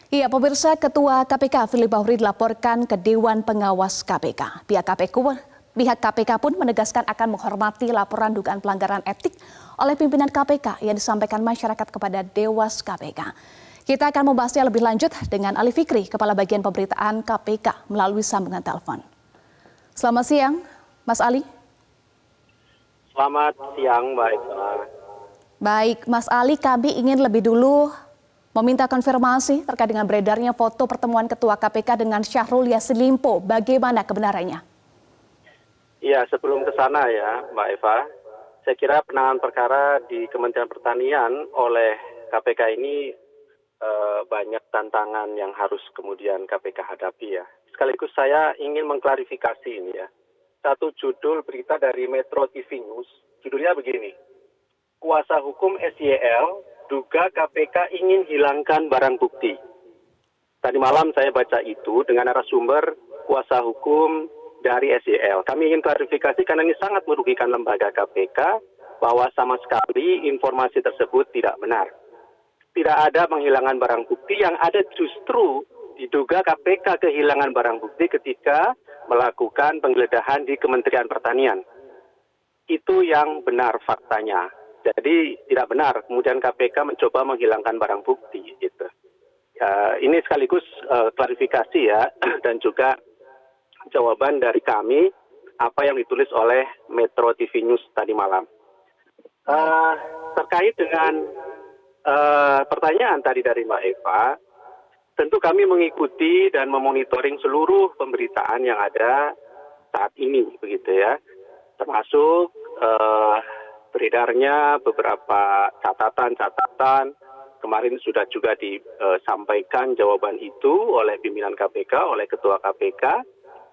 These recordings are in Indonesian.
Iya, pemirsa, Ketua KPK Firly Bahuri dilaporkan ke Dewan Pengawas KPK. Pihak KPK pun menegaskan akan menghormati laporan dugaan pelanggaran etik oleh pimpinan KPK yang disampaikan masyarakat kepada Dewas KPK. Kita akan membahasnya lebih lanjut dengan Ali Fikri, Kepala Bagian Pemberitaan KPK melalui sambungan telepon. Selamat siang, Mas Ali. Selamat siang, Mbak Eva. Baik, Mas Ali, kami ingin lebih dulu meminta konfirmasi terkait dengan beredarnya foto pertemuan Ketua KPK dengan Syahrul Yassin Limpo. Bagaimana kebenarannya? Iya, sebelum ke sana ya, Mbak Eva, saya kira penanganan perkara di Kementerian Pertanian oleh KPK ini banyak tantangan yang harus kemudian KPK hadapi ya. Sekaligus saya ingin mengklarifikasi ini ya. Satu judul berita dari Metro TV News, judulnya begini. Kuasa hukum SYL duga KPK ingin hilangkan barang bukti. Tadi malam saya baca itu dengan narasumber kuasa hukum dari SYL. Kami ingin klarifikasi karena ini sangat merugikan lembaga KPK bahwa sama sekali informasi tersebut tidak benar. Tidak ada penghilanggan barang bukti, yang ada justru diduga KPK kehilangan barang bukti ketika melakukan penggeledahan di Kementerian Pertanian. Itu yang benar faktanya. Jadi tidak benar kemudian KPK mencoba menghilangkan barang bukti gitu. Ini sekaligus klarifikasi ya dan juga jawaban dari kami apa yang ditulis oleh Metro TV News tadi malam. Terkait dengan pertanyaan tadi dari Mbak Eva, tentu kami mengikuti dan memonitoring seluruh pemberitaan yang ada saat ini begitu ya, termasuk beredarnya beberapa catatan-catatan. Kemarin sudah juga disampaikan jawaban itu oleh pimpinan KPK, oleh Ketua KPK,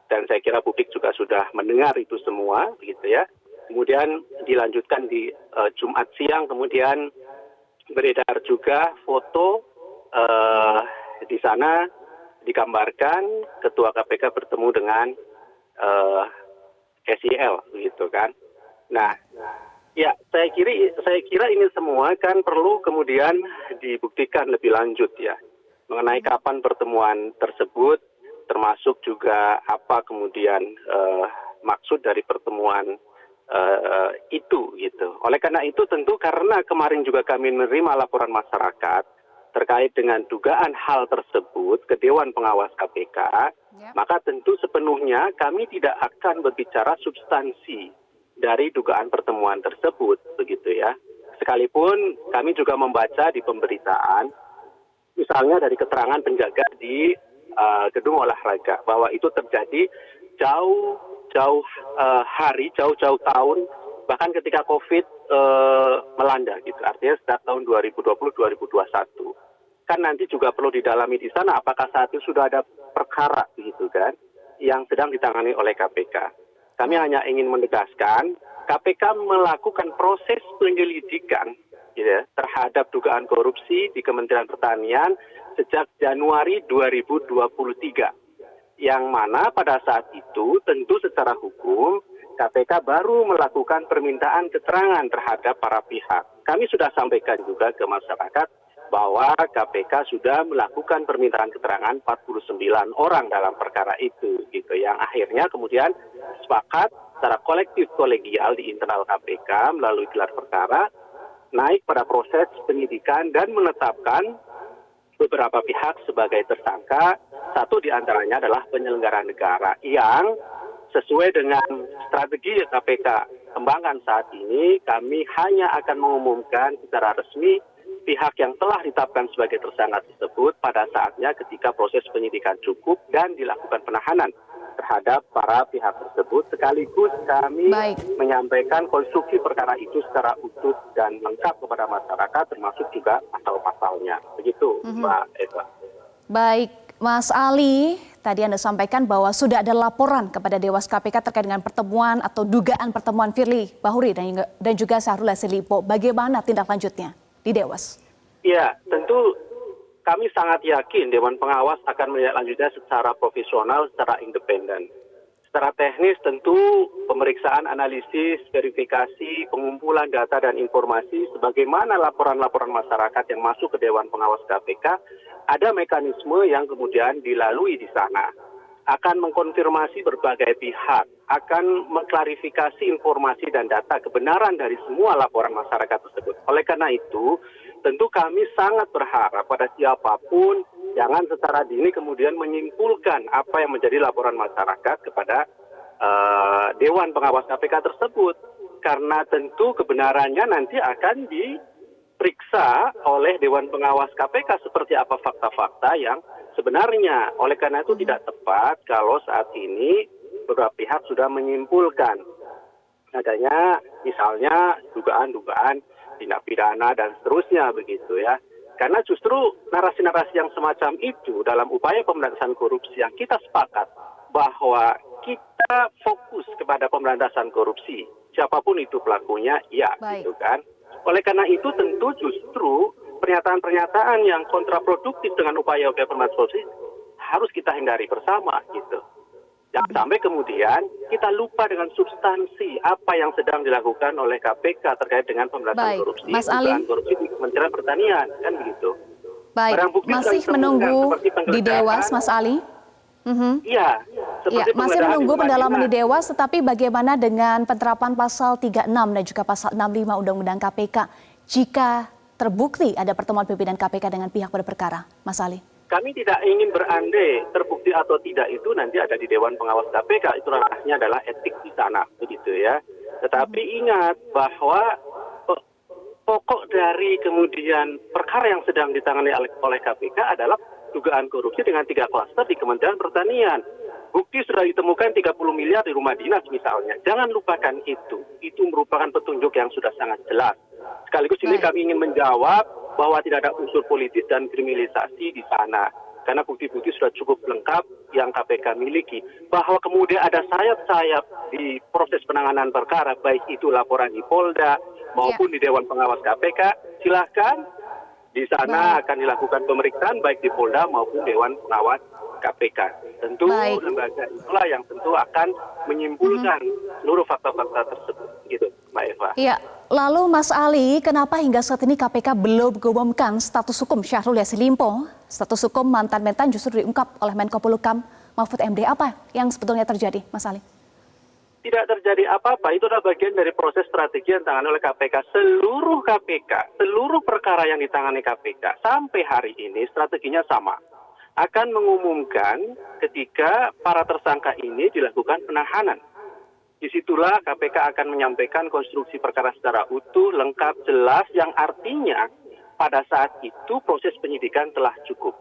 dan saya kira publik juga sudah mendengar itu semua, begitu ya. Kemudian dilanjutkan di Jumat siang, kemudian beredar juga foto di sana digambarkan Ketua KPK bertemu dengan SYL, begitu kan. Nah, ya, saya kira ini semua kan perlu kemudian dibuktikan lebih lanjut ya, mengenai kapan pertemuan tersebut, termasuk juga apa kemudian maksud dari pertemuan itu gitu. Oleh karena itu tentu karena kemarin juga kami menerima laporan masyarakat terkait dengan dugaan hal tersebut ke Dewan Pengawas KPK, maka tentu sepenuhnya kami tidak akan berbicara substansi dari dugaan pertemuan tersebut, begitu ya. Sekalipun kami juga membaca di pemberitaan, misalnya dari keterangan penjaga di gedung olahraga, bahwa itu terjadi jauh-jauh tahun, bahkan ketika COVID melanda, gitu. Artinya sejak tahun 2020-2021. Kan nanti juga perlu didalami di sana, apakah saat itu sudah ada perkara, gitu kan, yang sedang ditangani oleh KPK. Kami hanya ingin menegaskan, KPK melakukan proses penyelidikan ya, terhadap dugaan korupsi di Kementerian Pertanian sejak Januari 2023. Yang mana pada saat itu tentu secara hukum KPK baru melakukan permintaan keterangan terhadap para pihak. Kami sudah sampaikan juga ke masyarakat bahwa KPK sudah melakukan permintaan keterangan 49 orang dalam perkara itu, gitu. Yang akhirnya kemudian sepakat secara kolektif kolegial di internal KPK melalui gelar perkara naik pada proses penyidikan dan menetapkan beberapa pihak sebagai tersangka. Satu diantaranya adalah penyelenggara negara yang sesuai dengan strategi yang KPK kembangkan saat ini, kami hanya akan mengumumkan secara resmi pihak yang telah ditetapkan sebagai tersangka tersebut pada saatnya ketika proses penyidikan cukup dan dilakukan penahanan terhadap para pihak tersebut. Sekaligus kami menyampaikan konstruksi perkara itu secara utuh dan lengkap kepada masyarakat, termasuk juga pasal-pasalnya. Begitu, Mbak Eva. Baik, Mas Ali, tadi Anda sampaikan bahwa sudah ada laporan kepada Dewas KPK terkait dengan pertemuan atau dugaan pertemuan Firly Bahuri dan juga Syahrul Yassin Limpo. Bagaimana tindak lanjutnya di Dewas? Ya, tentu kami sangat yakin Dewan Pengawas akan menindaklanjutinya secara profesional, secara independen. Secara teknis tentu pemeriksaan, analisis, verifikasi, pengumpulan data dan informasi sebagaimana laporan-laporan masyarakat yang masuk ke Dewan Pengawas KPK, ada mekanisme yang kemudian dilalui di sana. Akan mengkonfirmasi berbagai pihak, akan mengklarifikasi informasi dan data kebenaran dari semua laporan masyarakat tersebut. Oleh karena itu, tentu kami sangat berharap pada siapapun jangan secara dini kemudian menyimpulkan apa yang menjadi laporan masyarakat kepada Dewan Pengawas KPK tersebut. Karena tentu kebenarannya nanti akan diperiksa oleh Dewan Pengawas KPK seperti apa fakta-fakta yang sebenarnya. Oleh karena itu tidak tepat kalau saat ini beberapa pihak sudah menyimpulkan adanya misalnya dugaan-dugaan tindak pidana dan seterusnya begitu ya. Karena justru narasi-narasi yang semacam itu dalam upaya pemberantasan korupsi yang kita sepakat bahwa kita fokus kepada pemberantasan korupsi. Siapapun itu pelakunya, ya gitu kan. Oleh karena itu tentu justru pernyataan-pernyataan yang kontraproduktif dengan upaya-upaya pemberantasan korupsi harus kita hindari bersama gitu. Jangan sampai kemudian kita lupa dengan substansi apa yang sedang dilakukan oleh KPK terkait dengan pemberantasan korupsi, Mas Ali. korupsi di Kementerian Pertanian, kan begitu. Baik, masih menunggu di Dewas, Mas Ali. Iya, Ya, masih menunggu pendalaman di Dewas, tetapi bagaimana dengan penerapan pasal 36 dan juga pasal 65 Undang-Undang KPK jika terbukti ada pertemuan pimpinan KPK dengan pihak berperkara, Mas Ali? Kami tidak ingin berandai terbukti atau tidak itu nanti ada di Dewan Pengawas KPK, itu ranahnya adalah etik di sana, begitu ya. Tetapi ingat bahwa pokok dari kemudian perkara yang sedang ditangani oleh KPK adalah dugaan korupsi dengan 3 klaster di Kementerian Pertanian. Bukti sudah ditemukan 30 miliar di rumah dinas misalnya. Jangan lupakan itu. Itu merupakan petunjuk yang sudah sangat jelas. Sekaligus ini kami ingin menjawab bahwa tidak ada unsur politis dan kriminalisasi di sana. Karena bukti-bukti sudah cukup lengkap yang KPK miliki. Bahwa kemudian ada sayap-sayap di proses penanganan perkara, baik itu laporan di Polda maupun di Dewan Pengawas KPK, silahkan di sana akan dilakukan pemeriksaan baik di Polda maupun Dewan Pengawas KPK. Tentu lembaga itulah yang tentu akan menyimpulkan seluruh fakta-fakta tersebut, gitu, Mbak Eva. Iya, lalu Mas Ali, kenapa hingga saat ini KPK belum mengumumkan status hukum Syahrul Yassin Limpo? Status hukum mantan Mentan justru diungkap oleh Menko Polhukam Mahfud MD. Apa yang sebetulnya terjadi, Mas Ali? Tidak terjadi apa-apa, itu adalah bagian dari proses strategi yang ditangani oleh KPK. Seluruh perkara yang ditangani KPK sampai hari ini strateginya sama. Akan mengumumkan ketika para tersangka ini dilakukan penahanan. Disitulah KPK akan menyampaikan konstruksi perkara secara utuh, lengkap, jelas, yang artinya pada saat itu proses penyidikan telah cukup.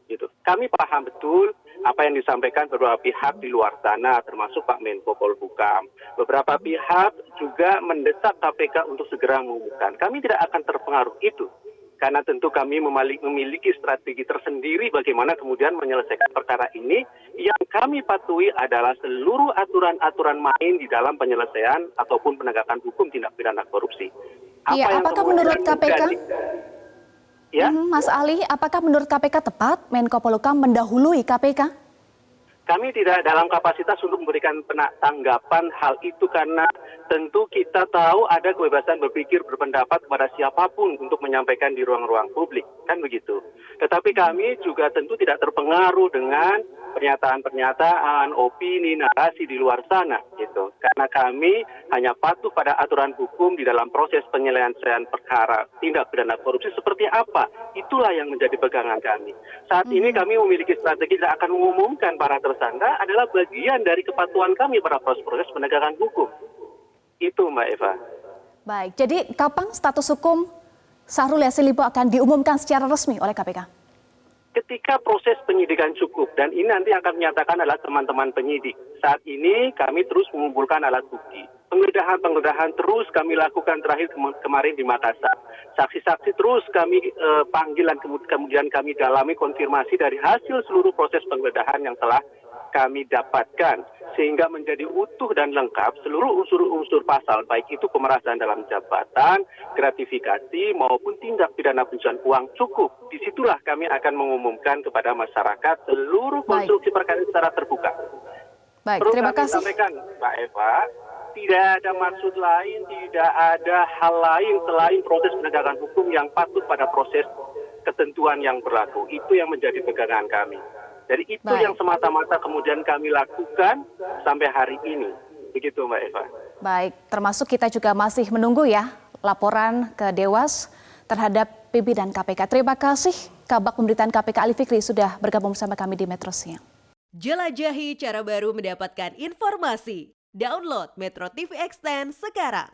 Gitu. Kami paham betul apa yang disampaikan beberapa pihak di luar sana, termasuk Pak Menko Polhukam. Beberapa pihak juga mendesak KPK untuk segera mengumumkan. Kami tidak akan terpengaruh itu. Karena tentu kami memiliki strategi tersendiri bagaimana kemudian menyelesaikan perkara ini. Yang kami patuhi adalah seluruh aturan-aturan main di dalam penyelesaian ataupun penegakan hukum tindak pidana korupsi. Apakah menurut KPK? Ya? Mas Ali, apakah menurut KPK tepat Menko Polhukam mendahului KPK? Kami tidak dalam kapasitas untuk memberikan tanggapan hal itu karena tentu kita tahu ada kebebasan berpikir, berpendapat kepada siapapun untuk menyampaikan di ruang-ruang publik, kan begitu. Tetapi kami juga tentu tidak terpengaruh dengan pernyataan-pernyataan, opini, narasi di luar sana, gitu. Karena kami hanya patuh pada aturan hukum di dalam proses penyelesaian perkara tindak pidana korupsi seperti apa. Itulah yang menjadi pegangan kami. Saat ini kami memiliki strategi tidak akan mengumumkan para tersangka adalah bagian dari kepatuhan kami pada proses penegakan hukum. Itu Mbak Eva. Baik, jadi kapan status hukum Syahrul Yassin Limpo akan diumumkan secara resmi oleh KPK? Ketika proses penyidikan cukup, dan ini nanti akan menyatakan adalah teman-teman penyidik. Saat ini kami terus mengumpulkan alat bukti. Penggeledahan terus kami lakukan terakhir kemarin di Makassar. Saksi-saksi terus kami panggil dan kemudian kami dalami konfirmasi dari hasil seluruh proses penggeledahan yang telah kami dapatkan. Sehingga menjadi utuh dan lengkap seluruh unsur-unsur pasal, baik itu pemerasan dalam jabatan, gratifikasi, maupun tindak pidana pencucian uang cukup. Disitulah kami akan mengumumkan kepada masyarakat seluruh konstruksi perkara secara terbuka. Baik, Perlu terima kami kasih. sampaikan, Mbak Eva, tidak ada maksud lain, tidak ada hal lain selain proses penegakan hukum yang patuh pada proses ketentuan yang berlaku. Itu yang menjadi pegangan kami. Jadi itu Baik. yang semata-mata kemudian kami lakukan sampai hari ini. Begitu Mbak Eva. Baik, termasuk kita juga masih menunggu ya laporan ke Dewas terhadap pimpinan KPK. Terima kasih Kabak Pemberitaan KPK Ali Fikri sudah bergabung bersama kami di Metro Siang. Jelajahi cara baru mendapatkan informasi. Download Metro TV Extend sekarang.